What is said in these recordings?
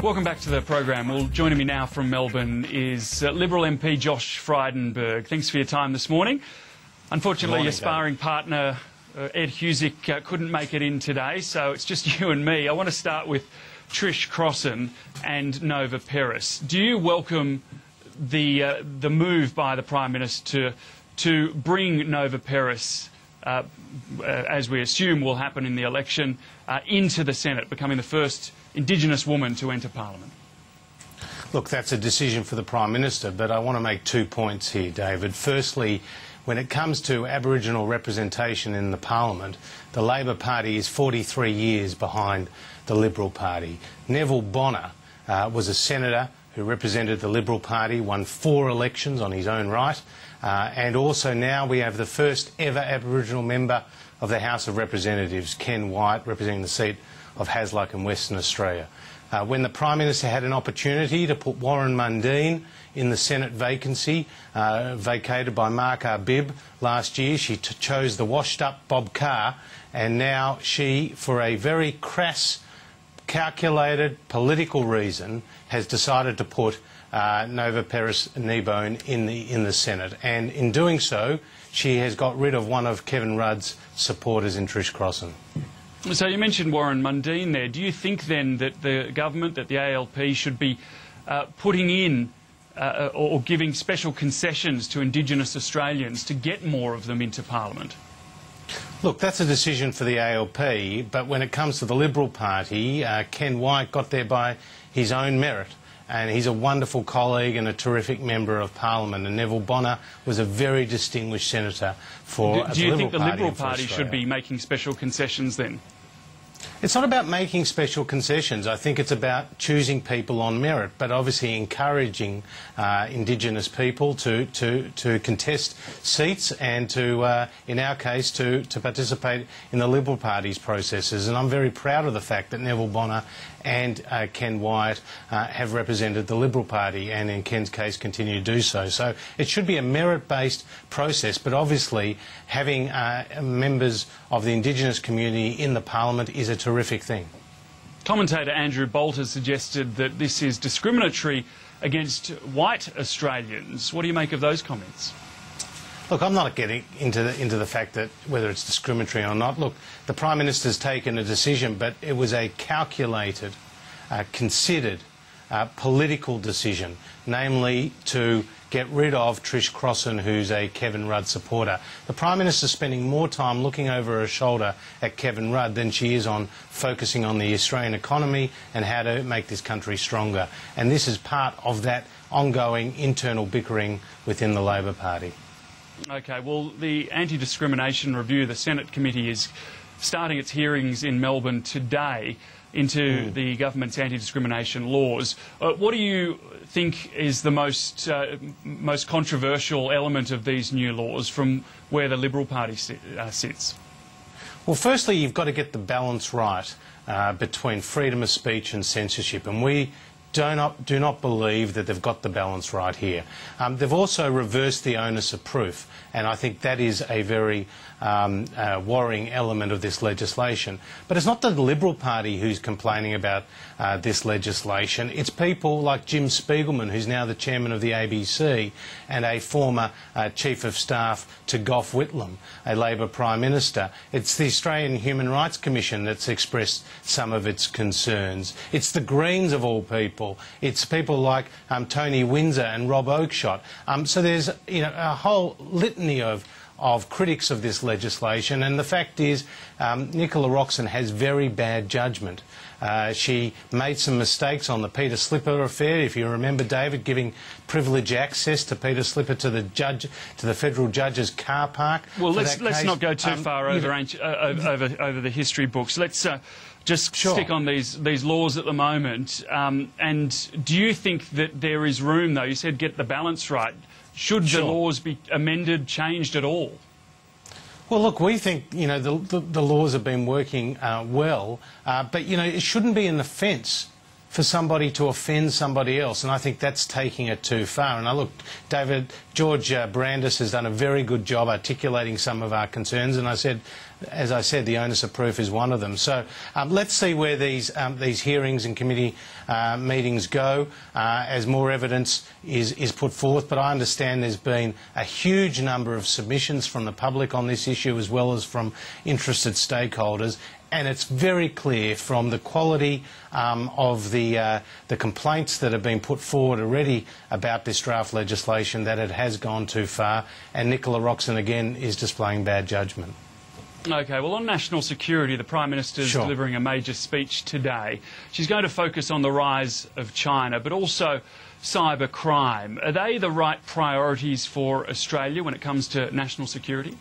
Welcome back to the program. Well, joining me now from Melbourne is Liberal MP Josh Frydenberg. Thanks for your time this morning. Unfortunately, your sparring partner, Ed Husic, couldn't make it in today, so it's just you and me. I want to start with Trish Crossan and Nova Peris. Do you welcome the move by the Prime Minister to bring Nova Peris, as we assume will happen in the election, into the Senate, becoming the first Indigenous woman to enter Parliament? Look, that's a decision for the Prime Minister, but I want to make 2 points here, David. Firstly, when it comes to Aboriginal representation in the Parliament, the Labor Party is 43 years behind the Liberal Party. Neville Bonner was a senator who represented the Liberal Party, won 4 elections on his own right, and also now we have the first ever Aboriginal member of the House of Representatives, Ken Wyatt, representing the seat of Hasluck in Western Australia. When the Prime Minister had an opportunity to put Warren Mundine in the Senate vacancy vacated by Mark Arbib last year, she chose the washed-up Bob Carr, and now she, for a very crass, calculated political reason, has decided to put Nova Peris Kneebone in the Senate. And in doing so, she has got rid of one of Kevin Rudd's supporters in Trish Crossan. So you mentioned Warren Mundine there. Do you think then that the government, that the ALP should be putting in or giving special concessions to Indigenous Australians to get more of them into Parliament? Look, that's a decision for the ALP, but when it comes to the Liberal Party, Ken Wyatt got there by his own merit. And he's a wonderful colleague and a terrific member of Parliament. And Neville Bonner was a very distinguished senator for the Liberal Party. Do you think the Liberal Party should be making special concessions then? It's not about making special concessions. I think it's about choosing people on merit, but obviously encouraging Indigenous people to contest seats and to, in our case, to participate in the Liberal Party's processes. And I'm very proud of the fact that Neville Bonner and Ken Wyatt have represented the Liberal Party and, in Ken's case, continue to do so. So it should be a merit-based process, but obviously having members of the Indigenous community in the Parliament is a terrific thing. Commentator Andrew Bolt has suggested that this is discriminatory against white Australians. What do you make of those comments? Look, I'm not getting into the fact that whether it's discriminatory or not. Look, the Prime Minister's taken a decision, but it was a calculated, considered political decision, namely to get rid of Trish Crossan, who's a Kevin Rudd supporter. The Prime Minister's spending more time looking over her shoulder at Kevin Rudd than she is on focusing on the Australian economy and how to make this country stronger. And this is part of that ongoing internal bickering within the Labor Party. OK, well, the Anti-Discrimination Review, the Senate committee, is starting its hearings in Melbourne today into the government's anti-discrimination laws. What do you think is the most controversial element of these new laws from where the Liberal Party sits? Well, firstly, you've got to get the balance right between freedom of speech and censorship, and we do not believe that they've got the balance right here. They've also reversed the onus of proof, and I think that is a very worrying element of this legislation. But it's not the Liberal Party who's complaining about this legislation. It's people like Jim Spiegelman, who's now the chairman of the ABC, and a former chief of staff to Gough Whitlam, a Labor Prime Minister. It's the Australian Human Rights Commission that's expressed some of its concerns. It's the Greens, of all people. It's people like Tony Windsor and Rob Oakeshott. So there's a whole litany of critics of this legislation, and the fact is Nicola Roxon has very bad judgment. She made some mistakes on the Peter Slipper affair, if you remember, David, giving privilege access to Peter Slipper to the federal judge's car park. Well, let's not go too far over the history books. Let's just stick on these laws at the moment. And do you think that there is room, though? You said get the balance right. Should the laws be amended, changed at all? Well, look, we think, the laws have been working well, but, it shouldn't be an offence for somebody to offend somebody else, and I think that's taking it too far. And I look, George Brandis has done a very good job articulating some of our concerns, and as I said, the onus of proof is one of them. So let's see where these hearings and committee meetings go as more evidence is put forth. But I understand there's been a huge number of submissions from the public on this issue as well as from interested stakeholders. And it's very clear from the quality of the complaints that have been put forward already about this draft legislation that it has gone too far, and Nicola Roxon again is displaying bad judgment. OK, well, on national security, the Prime Minister's delivering a major speech today. She's going to focus on the rise of China, but also cyber crime. Are they the right priorities for Australia when it comes to national security?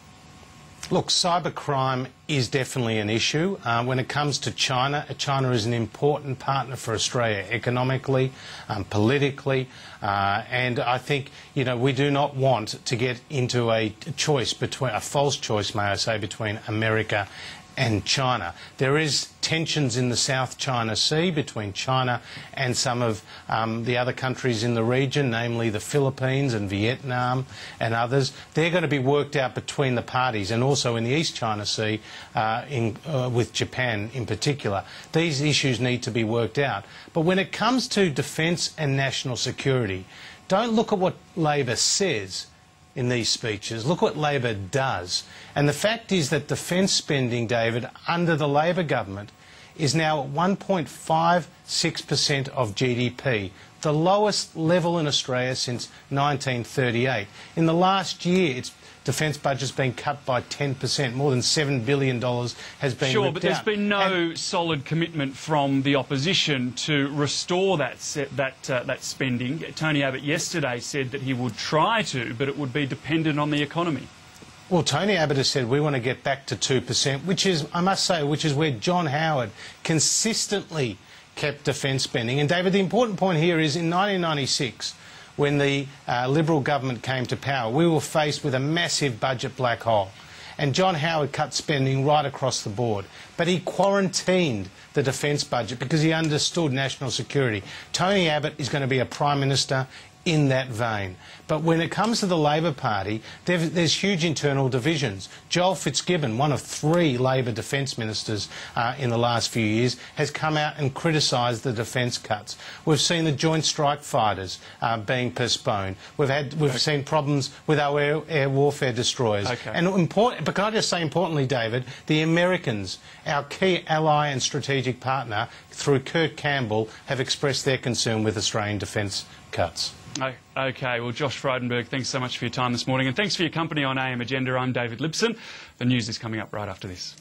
Look, cybercrime is definitely an issue. When it comes to China, China is an important partner for Australia economically, politically, and I think, you know, we do not want to get into a false choice, may I say, between America and China. There is tensions in the South China Sea between China and some of the other countries in the region, namely the Philippines and Vietnam and others. They're going to be worked out between the parties, and also in the East China Sea with Japan in particular. These issues need to be worked out. But when it comes to defence and national security, don't look at what Labor says in these speeches. Look what Labor does. And the fact is that defence spending, David, under the Labor government is now at 1.56% of GDP, the lowest level in Australia since 1938. In the last year, its defence budget's been cut by 10%. More than $7 billion has been Sure, ripped but there's out. been no solid commitment from the opposition to restore that spending. Tony Abbott yesterday said that he would try to, but it would be dependent on the economy. Well, Tony Abbott has said we want to get back to 2%, which is, I must say, which is where John Howard consistently kept defence spending. And, David, the important point here is in 1996, when the Liberal government came to power, we were faced with a massive budget black hole. And John Howard cut spending right across the board. But he quarantined the defence budget because he understood national security. Tony Abbott is going to be a Prime Minister in that vein. But when it comes to the Labor Party, there's huge internal divisions. Joel Fitzgibbon, one of 3 Labor defence ministers in the last few years, has come out and criticised the defence cuts. We've seen the Joint Strike Fighters being postponed. We've seen problems with our air warfare destroyers. Okay. But can I just say importantly, David, the Americans, our key ally and strategic partner, through Kurt Campbell, have expressed their concern with Australian defence cuts. OK, well, Josh Frydenberg, thanks so much for your time this morning, and thanks for your company on AM Agenda. I'm David Libson. The news is coming up right after this.